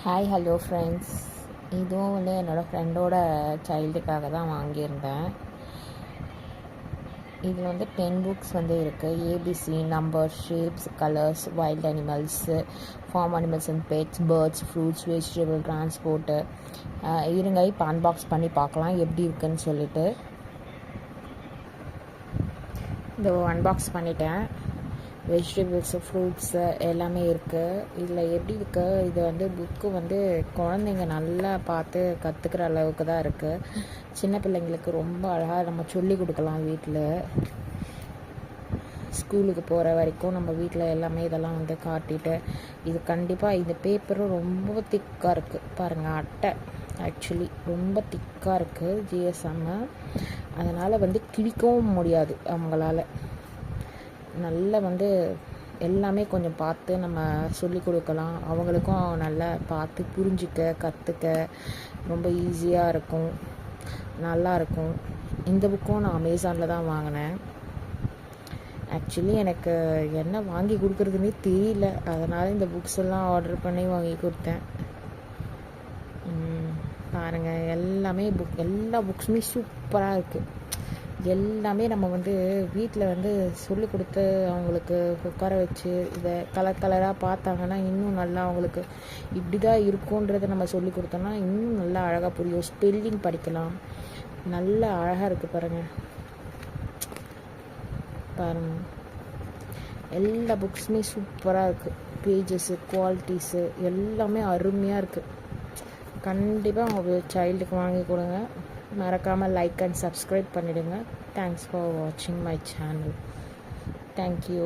Hi hello friends. இதுவும் என்னோடய ஃப்ரெண்டோட சைல்டுக்காக தான் வாங்கியிருந்தேன். இதில் 10 புக்ஸ் இருக்குது. ABC, number, shapes, colours, wild animals, farm animals and pets, birds, fruits, vegetable, transport. இருங்க இப்போ அன்பாக்ஸ் பண்ணி பார்க்கலாம் எப்படி இருக்குன்னு சொல்லிட்டு. இந்த அன்பாக்ஸ் பண்ணிட்டேன். வெஜிடபிள்ஸு, ஃப்ரூட்ஸு எல்லாமே இருக்குது. இதில் எப்படி இருக்குது, இது புக்கு குழந்தைங்க நல்லா பார்த்து கற்றுக்கிற அளவுக்கு தான் இருக்குது. சின்ன பிள்ளைங்களுக்கு ரொம்ப அழகாக நம்ம சொல்லி கொடுக்கலாம். வீட்டில் ஸ்கூலுக்கு போகிற வரைக்கும் நம்ம வீட்டில் எல்லாமே இதெல்லாம் காட்டிட்டு, இது கண்டிப்பாக இந்த பேப்பரும் ரொம்ப திக்காக இருக்குது பாருங்கள். அட்டை ஆக்சுவலி ரொம்ப திக்காக இருக்குது ஜிஎஸ்எம். அதனால் கிழிக்கவும் முடியாது அவங்களால. நல்லா எல்லாமே கொஞ்சம் பார்த்து நம்ம சொல்லி கொடுக்கலாம். அவங்களுக்கும் நல்லா பார்த்து புரிஞ்சிக்க கற்றுக்க ரொம்ப ஈஸியாக இருக்கும், நல்லாயிருக்கும். இந்த புக்கும் நான் அமேசானில் தான் வாங்கினேன். ஆக்சுவலி எனக்கு என்ன வாங்கி கொடுக்குறதுனே தெரியல, அதனால் இந்த புக்ஸ் எல்லாம் ஆர்டர் பண்ணி வாங்கி கொடுத்தேன். பாருங்கள், எல்லா புக்ஸுமே சூப்பராக இருக்குது. எல்லாமே நம்ம வீட்டில் சொல்லி கொடுத்து அவங்களுக்கு உட்கார வச்சு இதை கலர் கலராக பார்த்தாங்கன்னா இன்னும் நல்லா அவங்களுக்கு இப்படி தான் இருக்குன்றதை நம்ம சொல்லி கொடுத்தோம்னா இன்னும் நல்லா அழகாக புரியும். ஸ்பெல்லிங் படிக்கலாம், நல்லா அழகாக இருக்குது பாருங்கள். எல்லா புக்ஸுமே சூப்பராக இருக்குது. பேஜஸ்ஸு, குவாலிட்டிஸு எல்லாமே அருமையாக இருக்குது. கண்டிப்பாக உங்கள் சைல்டுக்கு வாங்கி கொடுங்க. மறக்காமல் லைக் அண்ட் சப்ஸ்கிரைப் பண்ணிவிடுங்க. தேங்க்ஸ் ஃபார் வாட்சிங் மை சேனல். தேங்க்யூ.